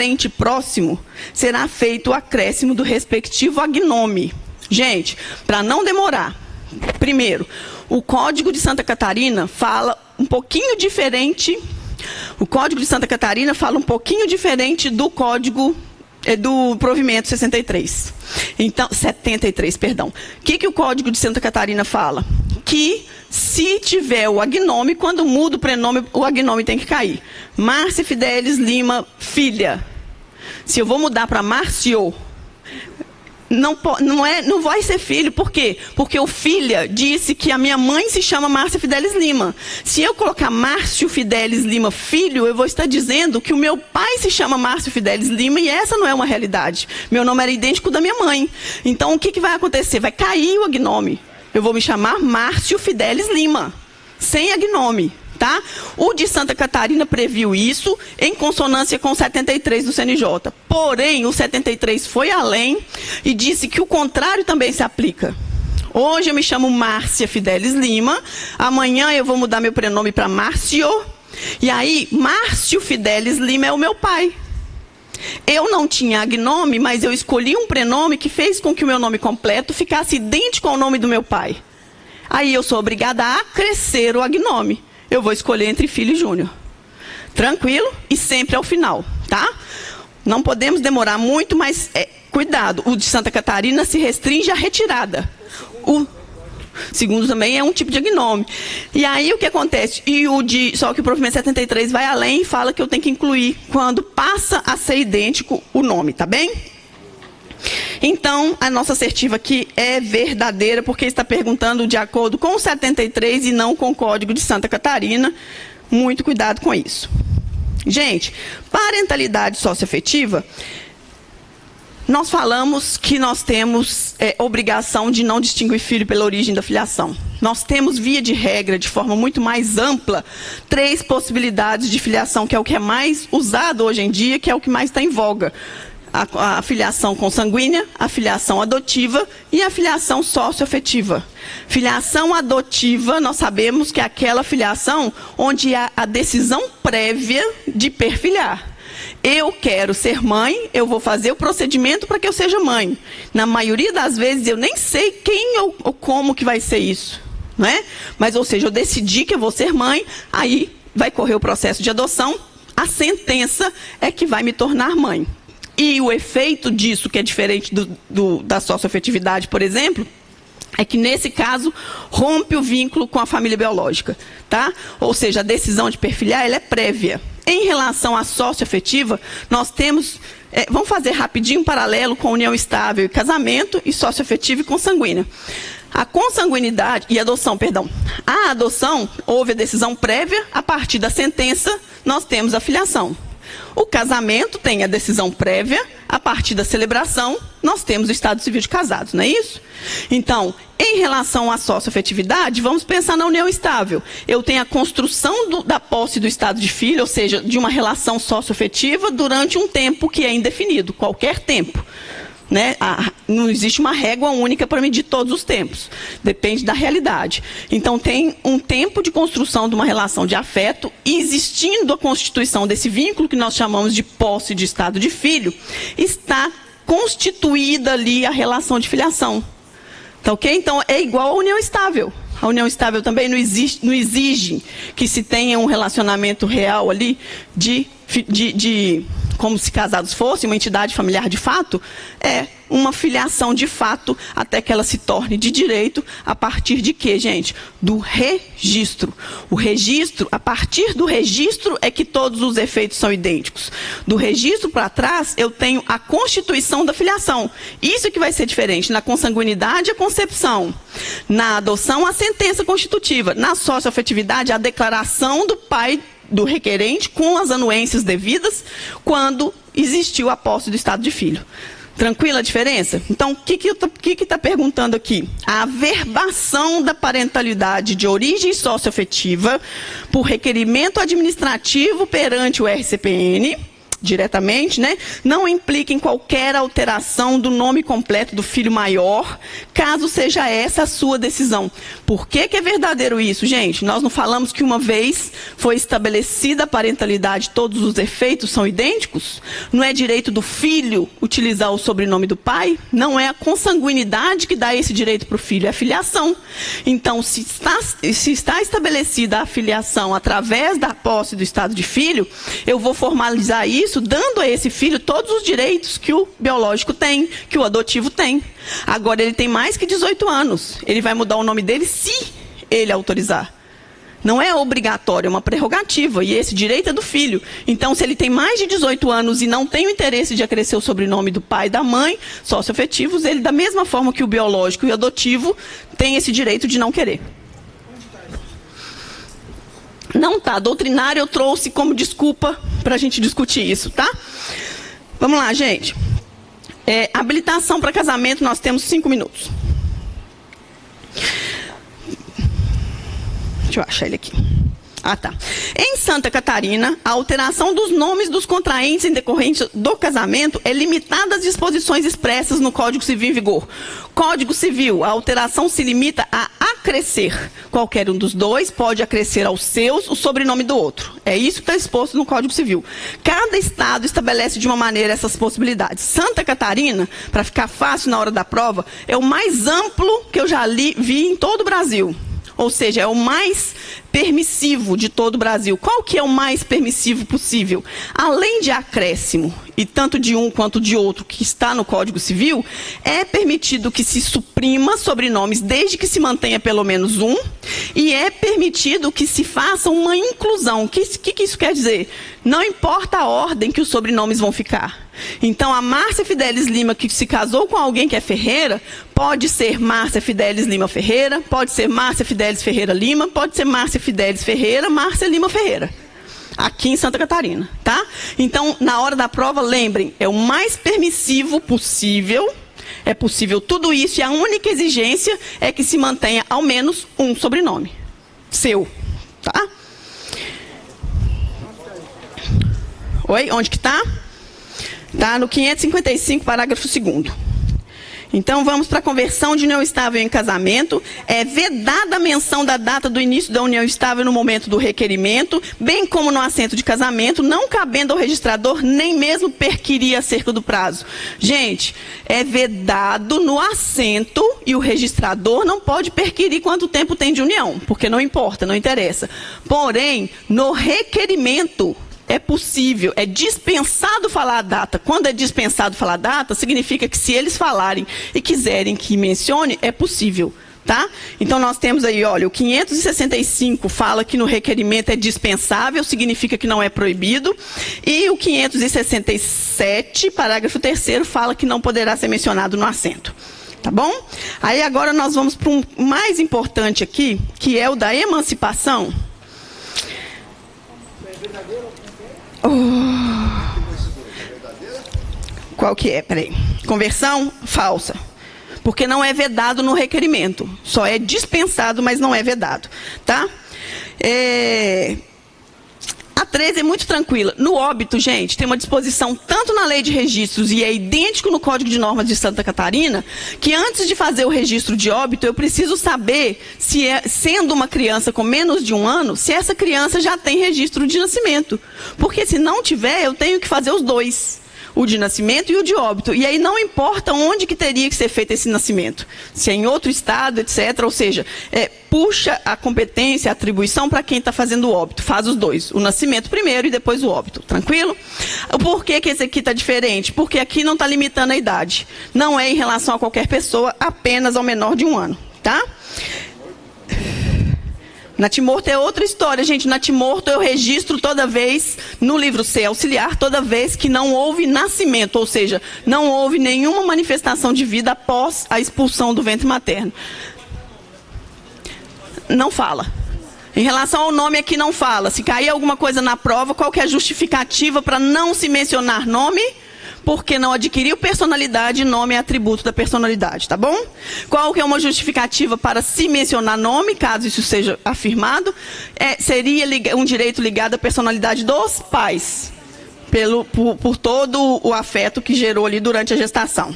parente próximo, será feito o acréscimo do respectivo agnome. Gente, para não demorar, primeiro, o Código de Santa Catarina fala um pouquinho diferente. O Código de Santa Catarina fala um pouquinho diferente do Código do Provimento 63. Então, 73, perdão. O que o Código de Santa Catarina fala? Que se tiver o agnome, quando muda o prenome, o agnome tem que cair. Márcia Fidelis Lima, filha. Se eu vou mudar para Márcio, não vai ser filho. Por quê? Porque o filha disse que a minha mãe se chama Márcia Fidelis Lima. Se eu colocar Márcio Fidelis Lima filho, eu vou estar dizendo que o meu pai se chama Márcio Fidelis Lima e essa não é uma realidade. Meu nome era idêntico ao da minha mãe. Então, o que vai acontecer? Vai cair o agnome. Eu vou me chamar Márcio Fidelis Lima, sem agnome. Tá? O de Santa Catarina previu isso em consonância com o 73 do CNJ. Porém, o 73 foi além e disse que o contrário também se aplica. Hoje eu me chamo Márcia Fidelis Lima, amanhã eu vou mudar meu prenome para Márcio, e aí Márcio Fidelis Lima é o meu pai. Eu não tinha agnome, mas eu escolhi um prenome que fez com que o meu nome completo ficasse idêntico ao nome do meu pai. Aí eu sou obrigada a acrescer o agnome. Eu vou escolher entre filho e júnior. Tranquilo? E sempre ao final, tá? Não podemos demorar muito, mas cuidado. O de Santa Catarina se restringe à retirada. O segundo também é um tipo de agnome. E aí o que acontece? Só que o provimento 73 vai além e fala que eu tenho que incluir quando passa a ser idêntico o nome, tá bem? Então, a nossa assertiva aqui é verdadeira, porque está perguntando de acordo com o 73 e não com o Código de Santa Catarina. Muito cuidado com isso. Gente, parentalidade socioafetiva, nós falamos que nós temos obrigação de não distinguir filho pela origem da filiação. Nós temos, via de regra, de forma muito mais ampla, 3 possibilidades de filiação, que é o que é mais usado hoje em dia, que é o que mais está em voga. A filiação consanguínea, a filiação adotiva e a filiação socioafetiva. Filiação adotiva, nós sabemos que é aquela filiação onde há a decisão prévia de perfiliar. Eu quero ser mãe, eu vou fazer o procedimento para que eu seja mãe. Na maioria das vezes, eu nem sei quem ou como que vai ser isso, né? Mas, ou seja, eu decidi que eu vou ser mãe, aí vai correr o processo de adoção, a sentença é que vai me tornar mãe. E o efeito disso, que é diferente da socioafetividade, por exemplo, é que, nesse caso, rompe o vínculo com a família biológica. Tá? Ou seja, a decisão de perfiliar ela é prévia. Em relação à socioafetiva, nós temos... vamos fazer rapidinho um paralelo com união estável e casamento, e socioafetiva e consanguínea. A consanguinidade e adoção, perdão. A adoção, houve a decisão prévia, a partir da sentença, nós temos a filiação. O casamento tem a decisão prévia, a partir da celebração, nós temos o estado civil de casados, não é isso? Então, em relação à socioafetividade, vamos pensar na união estável. Eu tenho a construção da posse do estado de filho, ou seja, de uma relação socioafetiva durante um tempo que é indefinido, qualquer tempo. Né? Não existe uma régua única para medir todos os tempos. Depende da realidade. Então, tem um tempo de construção de uma relação de afeto, e existindo a constituição desse vínculo, que nós chamamos de posse de estado de filho, está constituída ali a relação de filiação. Tá, ok? Então, é igual à união estável. A união estável também não exige que se tenha um relacionamento real ali como se casados fossem, uma entidade familiar de fato, é uma filiação de fato até que ela se torne de direito a partir de quê, gente? Do registro. O registro, a partir do registro é que todos os efeitos são idênticos. Do registro para trás, eu tenho a constituição da filiação. Isso é que vai ser diferente. Na consanguinidade, a concepção. Na adoção, a sentença constitutiva. Na socioafetividade, a declaração do pai do requerente com as anuências devidas quando existiu a posse do estado de filho. Tranquila a diferença? Então, o que está perguntando aqui? A averbação da parentalidade de origem socioafetiva por requerimento administrativo perante o RCPN diretamente, né? Não implica em qualquer alteração do nome completo do filho maior, caso seja essa a sua decisão. Por que que é verdadeiro isso, gente? Nós não falamos que uma vez foi estabelecida a parentalidade, todos os efeitos são idênticos? Não é direito do filho utilizar o sobrenome do pai? Não é a consanguinidade que dá esse direito para o filho, é a filiação. Então, se está estabelecida a filiação através da posse do estado de filho, eu vou formalizar isso dando a esse filho todos os direitos que o biológico tem, que o adotivo tem. Agora, ele tem mais que 18 anos. Ele vai mudar o nome dele se ele autorizar. Não é obrigatório, é uma prerrogativa. E esse direito é do filho. Então, se ele tem mais de 18 anos e não tem o interesse de acrescer o sobrenome do pai e da mãe, socioafetivos, ele, da mesma forma que o biológico e o adotivo, tem esse direito de não querer. Não está. Doutrinário eu trouxe como desculpa para a gente discutir isso, tá? Vamos lá, gente. Habilitação para casamento, nós temos 5 minutos. Deixa eu achar ele aqui. Ah, tá. Em Santa Catarina, a alteração dos nomes dos contraentes em decorrência do casamento é limitada às disposições expressas no Código Civil em vigor. Código Civil, a alteração se limita a acrescer. Qualquer um dos dois pode acrescer aos seus o sobrenome do outro. É isso que está exposto no Código Civil. Cada estado estabelece de uma maneira essas possibilidades. Santa Catarina, para ficar fácil na hora da prova, é o mais amplo que eu já vi em todo o Brasil. Ou seja, é o mais permissivo de todo o Brasil. Qual que é o mais permissivo possível? Além de acréscimo, e tanto de um quanto de outro que está no Código Civil, é permitido que se suprima sobrenomes desde que se mantenha pelo menos um, e é permitido que se faça uma inclusão. O que isso quer dizer? Não importa a ordem que os sobrenomes vão ficar. Então, a Márcia Fidelis Lima, que se casou com alguém que é Ferreira, pode ser Márcia Fidelis Lima Ferreira, pode ser Márcia Fidelis Ferreira Lima, pode ser Márcia Fidelis Ferreira, Márcia Lima Ferreira. Aqui em Santa Catarina, tá? Então, na hora da prova, lembrem, é o mais permissivo possível, é possível tudo isso, e a única exigência é que se mantenha ao menos um sobrenome seu, tá? Oi, onde que está? Está no 555, parágrafo 2º. Então, vamos para a conversão de união estável em casamento. É vedada a menção da data do início da união estável no momento do requerimento, bem como no assento de casamento, não cabendo ao registrador nem mesmo perquirir acerca do prazo. Gente, é vedado no assento e o registrador não pode perquirir quanto tempo tem de união, porque não importa, não interessa. Porém, no requerimento, é possível, é dispensado falar a data. Quando é dispensado falar a data, significa que se eles falarem e quiserem que mencione, é possível, tá? Então, nós temos aí, olha, o 565 fala que no requerimento é dispensável, significa que não é proibido. E o 567, parágrafo 3º, fala que não poderá ser mencionado no assento. Tá bom? Aí, agora, nós vamos para um mais importante aqui, que é o da emancipação. Qual que é? Peraí. Conversão falsa. Porque não é vedado no requerimento. Só é dispensado, mas não é vedado. Tá? A 13 é muito tranquila. No óbito, gente, tem uma disposição tanto na lei de registros e é idêntico no Código de Normas de Santa Catarina, que antes de fazer o registro de óbito, eu preciso saber se, sendo uma criança com menos de 1 ano, se essa criança já tem registro de nascimento. Porque se não tiver, eu tenho que fazer os dois. O de nascimento e o de óbito. E aí não importa onde que teria que ser feito esse nascimento. Se é em outro estado, etc. Ou seja, puxa a competência, a atribuição para quem está fazendo o óbito. Faz os dois. O nascimento primeiro e depois o óbito. Tranquilo? Por que esse aqui está diferente? Porque aqui não está limitando a idade. Não é em relação a qualquer pessoa, apenas ao menor de 1 ano. Tá? Natimorto é outra história, gente. Natimorto eu registro toda vez, no livro C auxiliar, toda vez que não houve nascimento, ou seja, não houve nenhuma manifestação de vida após a expulsão do ventre materno. Não fala. Em relação ao nome aqui não fala. Se cair alguma coisa na prova, qual que é a justificativa para não se mencionar nome? Porque não adquiriu personalidade, nome é atributo da personalidade, tá bom? Qual que é uma justificativa para se mencionar nome, caso isso seja afirmado? Seria um direito ligado à personalidade dos pais. por todo o afeto que gerou ali durante a gestação.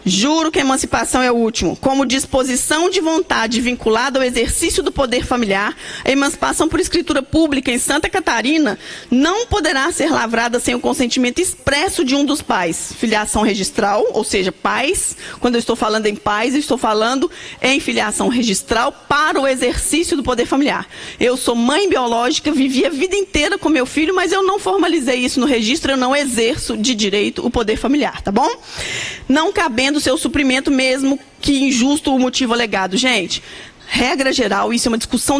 Juro que a emancipação é o último. Como disposição de vontade vinculada ao exercício do poder familiar, a emancipação por escritura pública em Santa Catarina não poderá ser lavrada sem o consentimento expresso de um dos pais. Filiação registral, ou seja, pais. Quando eu estou falando em pais, eu estou falando em filiação registral para o exercício do poder familiar. Eu sou mãe biológica, vivi a vida inteira com meu filho, mas eu não formalizei isso no registro, eu não exerço de direito o poder familiar, tá bom? Não cabendo seu suprimento mesmo que injusto o motivo alegado. Gente, regra geral, isso é uma discussão